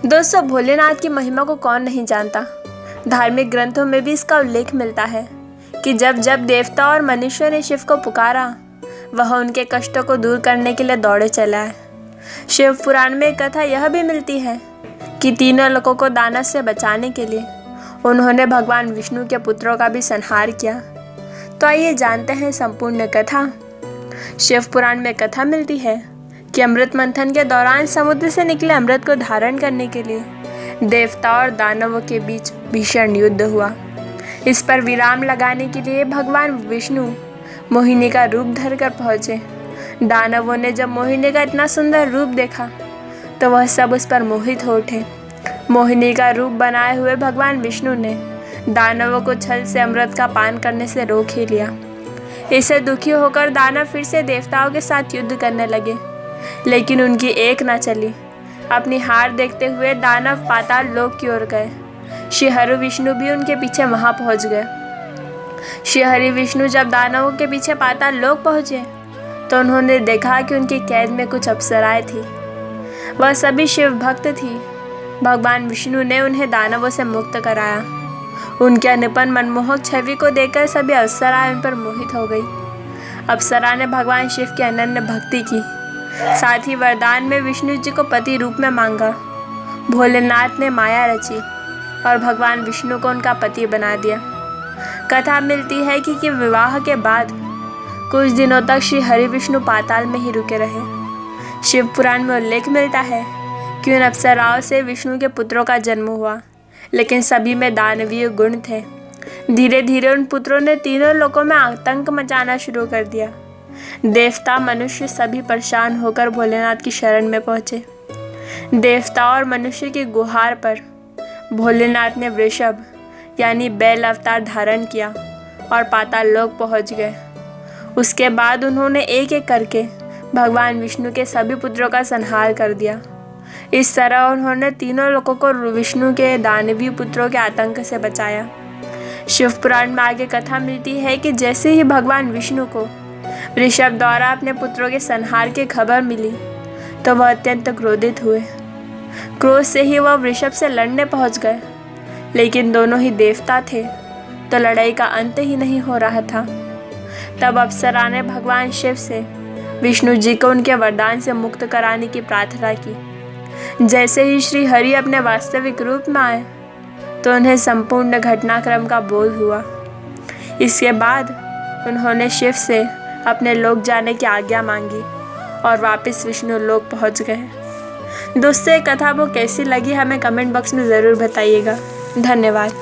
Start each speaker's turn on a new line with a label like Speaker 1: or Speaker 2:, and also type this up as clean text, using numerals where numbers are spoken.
Speaker 1: दोस्तों, भोलेनाथ की महिमा को कौन नहीं जानता। धार्मिक ग्रंथों में भी इसका उल्लेख मिलता है कि जब जब देवता और मनुष्य ने शिव को पुकारा, वह उनके कष्टों को दूर करने के लिए दौड़े चला है। शिव पुराण में एक कथा यह भी मिलती है कि तीनों लोगों को दानव से बचाने के लिए उन्होंने भगवान विष्णु के पुत्रों का भी संहार किया। तो आइए जानते हैं संपूर्ण कथा। शिव पुराण में कथा मिलती है कि अमृत मंथन के दौरान समुद्र से निकले अमृत को धारण करने के लिए देवता और दानवों के बीच भीषण युद्ध हुआ। इस पर विराम लगाने के लिए भगवान विष्णु मोहिनी का रूप धरकर पहुंचे। दानवों ने जब मोहिनी का इतना सुंदर रूप देखा तो वह सब उस पर मोहित हो उठे। मोहिनी का रूप बनाए हुए भगवान विष्णु ने दानवों को छल से अमृत का पान करने से रोक ही लिया। इससे दुखी होकर दानव फिर से देवताओं के साथ युद्ध करने लगे, लेकिन उनकी एक न चली। अपनी हार देखते हुए दानव पाताल लोक की ओर गए। श्रीहरि विष्णु भी उनके पीछे वहां पहुंच गए। श्रीहरि विष्णु जब दानवों के पीछे पाताल लोक पहुंचे तो उन्होंने देखा कि उनकी कैद में कुछ अप्सराएं थी। वह सभी शिव भक्त थी। भगवान विष्णु ने उन्हें दानवों से मुक्त कराया। उनके अनुपम मनमोहक छवि को देखकर सभी अप्सराएं उन पर मोहित हो गई। अप्सरा ने भगवान शिव की अनन्य भक्ति की, साथ ही वरदान में विष्णु जी को पति रूप में मांगा। भोलेनाथ ने माया रची और भगवान विष्णु को उनका पति बना दिया। कथा मिलती है कि विवाह के बाद कुछ दिनों तक श्री हरि विष्णु पाताल में ही रुके रहे। शिव पुराण में उल्लेख मिलता है कि उन अप्सराओं से विष्णु के पुत्रों का जन्म हुआ, लेकिन सभी में दानवीय गुण थे। धीरे धीरे उन पुत्रों ने तीनों लोकों में आतंक मचाना शुरू कर दिया। देवता मनुष्य सभी परेशान होकर भोलेनाथ की शरण में पहुंचे। देवता और मनुष्य की गुहार पर भोलेनाथ ने वृषभ यानी बैल अवतार धारण किया और पाताल लोक पहुंच गए। उसके बाद उन्होंने एक एक करके भगवान विष्णु के सभी पुत्रों का संहार कर दिया। इस तरह उन्होंने तीनों लोगों को विष्णु के दानवीय पुत्रों के आतंक से बचाया। शिव पुराण में आगे कथा मिलती है कि जैसे ही भगवान विष्णु को वृषभ द्वारा अपने पुत्रों के संहार की खबर मिली तो वह अत्यंत क्रोधित हुए। क्रोध से ही वह वृषभ से लड़ने पहुंच गए, लेकिन दोनों ही देवता थे तो लड़ाई का अंत ही नहीं हो रहा था। तब अप्सरा ने भगवान शिव से विष्णु जी को उनके वरदान से मुक्त कराने की प्रार्थना की। जैसे ही श्री हरि अपने वास्तविक रूप में आए तो उन्हें संपूर्ण घटनाक्रम का बोध हुआ। इसके बाद उन्होंने शिव से अपने लोक जाने की आज्ञा मांगी और वापस विष्णु लोक पहुंच गए। दोस्तों, ये कथा आपको कैसी लगी हमें कमेंट बॉक्स में ज़रूर बताइएगा। धन्यवाद।